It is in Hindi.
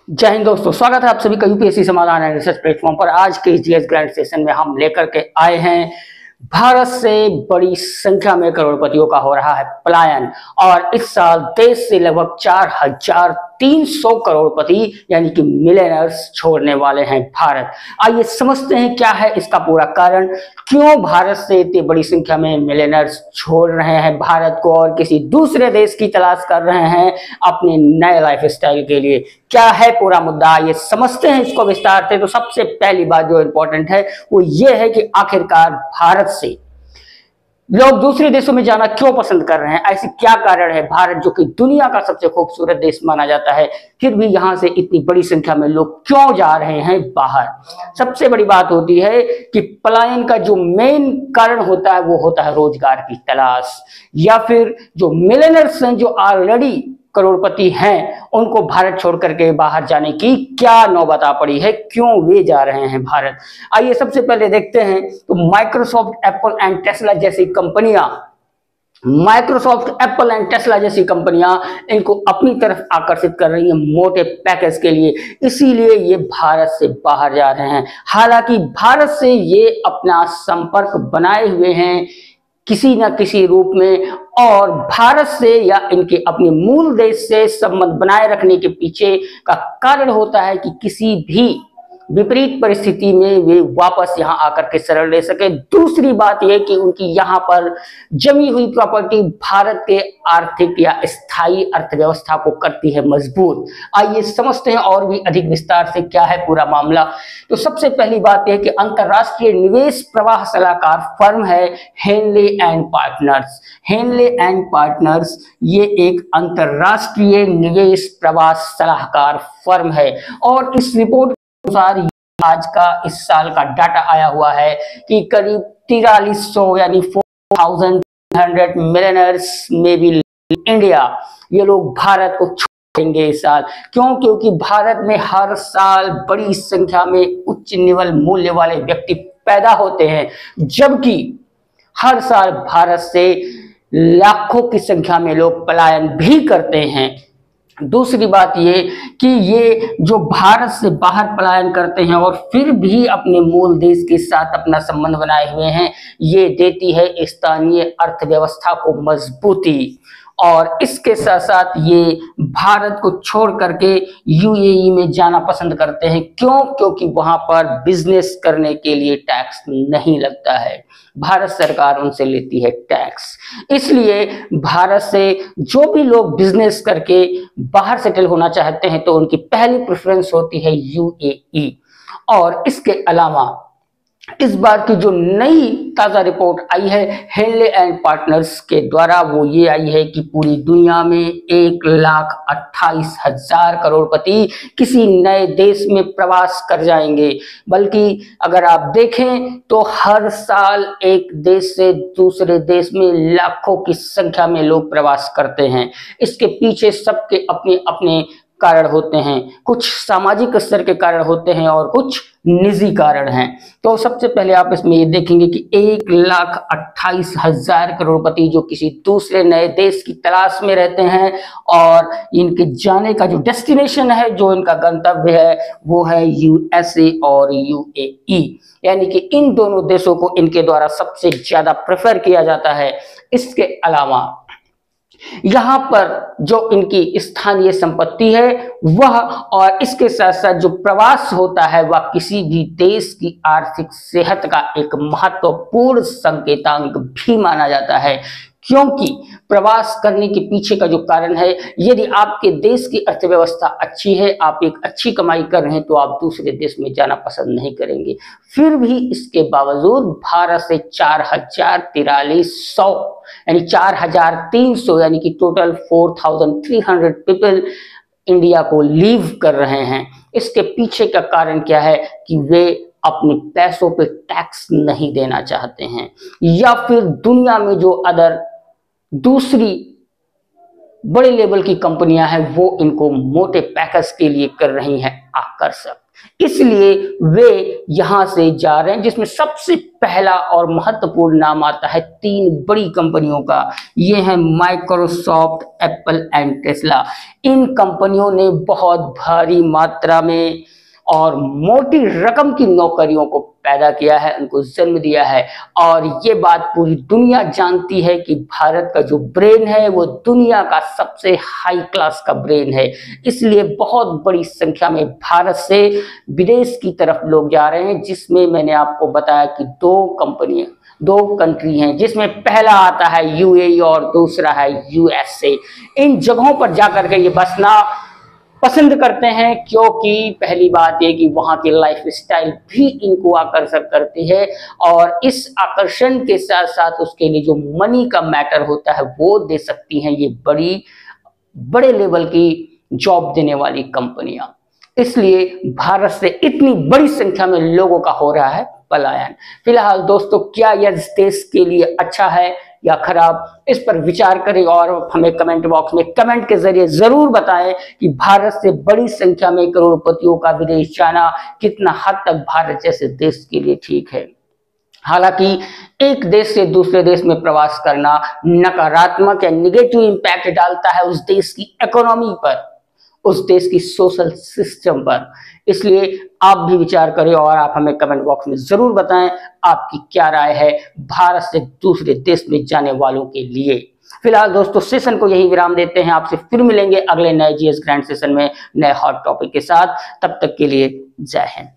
जय हिंद दोस्तों, स्वागत है आप सभी का यूपीएससी समाधान एंड रिसर्च प्लेटफॉर्म पर। आज के इस जीएस ग्रैंड सेशन में हम लेकर के आए हैं भारत से बड़ी संख्या में करोड़पतियों का हो रहा है पलायन। और इस साल देश से लगभग 4,300 करोड़पति यानी कि मिलियनर्स छोड़ने वाले हैं भारत। आइए समझते हैं क्या है इसका पूरा कारण, क्यों भारत से इतनी बड़ी संख्या में मिलियनर्स छोड़ रहे हैं भारत को और किसी दूसरे देश की तलाश कर रहे हैं अपने नए लाइफ स्टाइल के लिए। क्या है पूरा मुद्दा, ये समझते हैं इसको विस्तार से। तो सबसे पहली बात जो इंपॉर्टेंट है वो ये है कि आखिरकार भारत से लोग दूसरे देशों में जाना क्यों पसंद कर रहे हैं। ऐसी क्या कारण है, भारत जो कि दुनिया का सबसे खूबसूरत देश माना जाता है, फिर भी यहां से इतनी बड़ी संख्या में लोग क्यों जा रहे हैं बाहर। सबसे बड़ी बात होती है कि पलायन का जो मेन कारण होता है वो होता है रोजगार की तलाश, या फिर जो मिलियनर्स हैं जो ऑलरेडी करोड़पति हैं उनको भारत छोड़ करके बाहर जाने की क्या नौबत आ पड़ी है, क्यों वे जा रहे हैं भारत। आइए सबसे पहले देखते हैं तो माइक्रोसॉफ्ट, एप्पल एंड टेस्ला जैसी कंपनियां इनको अपनी तरफ आकर्षित कर रही हैं मोटे पैकेज के लिए, इसीलिए ये भारत से बाहर जा रहे हैं। हालांकि भारत से ये अपना संपर्क बनाए हुए हैं किसी न किसी रूप में, और भारत से या इनके अपने मूल देश से संबंध बनाए रखने के पीछे का कारण होता है कि किसी भी विपरीत परिस्थिति में वे वापस यहां आकर के शरण ले सके। दूसरी बात यह कि उनकी यहां पर जमी हुई प्रॉपर्टी भारत के आर्थिक या स्थायी अर्थव्यवस्था को करती है मजबूत। आइए समझते हैं और भी अधिक विस्तार से क्या है पूरा मामला। तो सबसे पहली बात यह कि अंतरराष्ट्रीय निवेश प्रवाह सलाहकार फर्म है Henley and Partners. Henley and Partners ये एक अंतरराष्ट्रीय निवेश प्रवाह सलाहकार फर्म है, और इस रिपोर्ट अनुसार आज का इस साल का डाटा आया हुआ है कि करीब 4300 यानी 4,300 मिलियनर्स में भी इंडिया, ये लोग भारत को छोड़ेंगे इस साल। क्यों? क्योंकि भारत में हर साल बड़ी संख्या में उच्च निवल मूल्य वाले व्यक्ति पैदा होते हैं, जबकि हर साल भारत से लाखों की संख्या में लोग पलायन भी करते हैं। दूसरी बात ये कि ये जो भारत से बाहर पलायन करते हैं और फिर भी अपने मूल देश के साथ अपना संबंध बनाए हुए हैं, ये देती है स्थानीय अर्थव्यवस्था को मजबूती। और इसके साथ साथ ये भारत को छोड़ करके यूएई में जाना पसंद करते हैं। क्यों? क्योंकि वहां पर बिजनेस करने के लिए टैक्स नहीं लगता है, भारत सरकार उनसे लेती है टैक्स। इसलिए भारत से जो भी लोग बिजनेस करके बाहर सेटल होना चाहते हैं तो उनकी पहली प्रेफरेंस होती है यूएई। और इसके अलावा इस बार की जो नई ताजा रिपोर्ट आई है हेनले एंड पार्टनर्स के द्वारा, वो ये आई है कि पूरी दुनिया में 1,28,000 करोड़पति किसी नए देश में प्रवास कर जाएंगे। बल्कि अगर आप देखें तो हर साल एक देश से दूसरे देश में लाखों की संख्या में लोग प्रवास करते हैं। इसके पीछे सबके अपने अपने कारण होते हैं, कुछ सामाजिक स्तर के कारण होते हैं और कुछ निजी कारण हैं। तो सबसे पहले आप इसमें ये देखेंगे कि 1,28,000 करोड़पति जो किसी दूसरे नए देश की तलाश में रहते हैं, और इनके जाने का जो डेस्टिनेशन है, जो इनका गंतव्य है, वो है यूएसए और यूएई। यानी कि इन दोनों देशों को इनके द्वारा सबसे ज्यादा प्रेफर किया जाता है। इसके अलावा यहाँ पर जो इनकी स्थानीय संपत्ति है वह, और इसके साथ साथ जो प्रवास होता है, वह किसी भी देश की आर्थिक सेहत का एक महत्वपूर्ण संकेतांक भी माना जाता है। क्योंकि प्रवास करने के पीछे का जो कारण है, यदि आपके देश की अर्थव्यवस्था अच्छी है, आप एक अच्छी कमाई कर रहे हैं, तो आप दूसरे देश में जाना पसंद नहीं करेंगे। फिर भी इसके बावजूद भारत से 4,4300 यानी 4,300 यानी कि टोटल 4,300 पीपल इंडिया को लीव कर रहे हैं। इसके पीछे का कारण क्या है कि वे अपने पैसों पे टैक्स नहीं देना चाहते हैं, या फिर दुनिया में जो अदर दूसरी बड़े लेवल की कंपनियां हैं वो इनको मोटे पैकेज के लिए कर रही हैं आकर्षक। इसलिए वे यहां से जा रहे हैं, जिसमें सबसे पहला और महत्वपूर्ण नाम आता है 3 बड़ी कंपनियों का। ये हैं माइक्रोसॉफ्ट, एप्पल एंड टेस्ला। इन कंपनियों ने बहुत भारी मात्रा में और मोटी रकम की नौकरियों को पैदा किया है, उनको जन्म दिया है। और ये बात पूरी दुनिया जानती है कि भारत का जो ब्रेन है वो दुनिया का सबसे हाई क्लास का ब्रेन है। इसलिए बहुत बड़ी संख्या में भारत से विदेश की तरफ लोग जा रहे हैं, जिसमें मैंने आपको बताया कि 2 कंट्री हैं, जिसमें पहला आता है यूएई और दूसरा है यूएसए। इन जगहों पर जाकर के ये बसना पसंद करते हैं, क्योंकि पहली बात ये कि वहाँ की लाइफ स्टाइल भी इनको आकर्षक करती है। और इस आकर्षण के साथ साथ उसके लिए जो मनी का मैटर होता है वो दे सकती हैं ये बड़े लेवल की जॉब देने वाली कंपनियां। इसलिए भारत से इतनी बड़ी संख्या में लोगों का हो रहा है पलायन। फिलहाल दोस्तों, क्या यह देश के लिए अच्छा है या खराब, इस पर विचार करें और हमें कमेंट बॉक्स में कमेंट के जरिए जरूर बताएं कि भारत से बड़ी संख्या में करोड़पतियों का विदेश जाना कितना हद तक भारत जैसे देश के लिए ठीक है। हालांकि एक देश से दूसरे देश में प्रवास करना नकारात्मक या निगेटिव इंपैक्ट डालता है उस देश की इकोनॉमी पर, उस देश की सोशल सिस्टम पर। इसलिए आप भी विचार करें और आप हमें कमेंट बॉक्स में जरूर बताएं आपकी क्या राय है भारत से दूसरे देश में जाने वालों के लिए। फिलहाल दोस्तों, सेशन को यही विराम देते हैं। आपसे फिर मिलेंगे अगले नए जीएस ग्रैंड सेशन में नए हॉट टॉपिक के साथ। तब तक के लिए जय हिंद।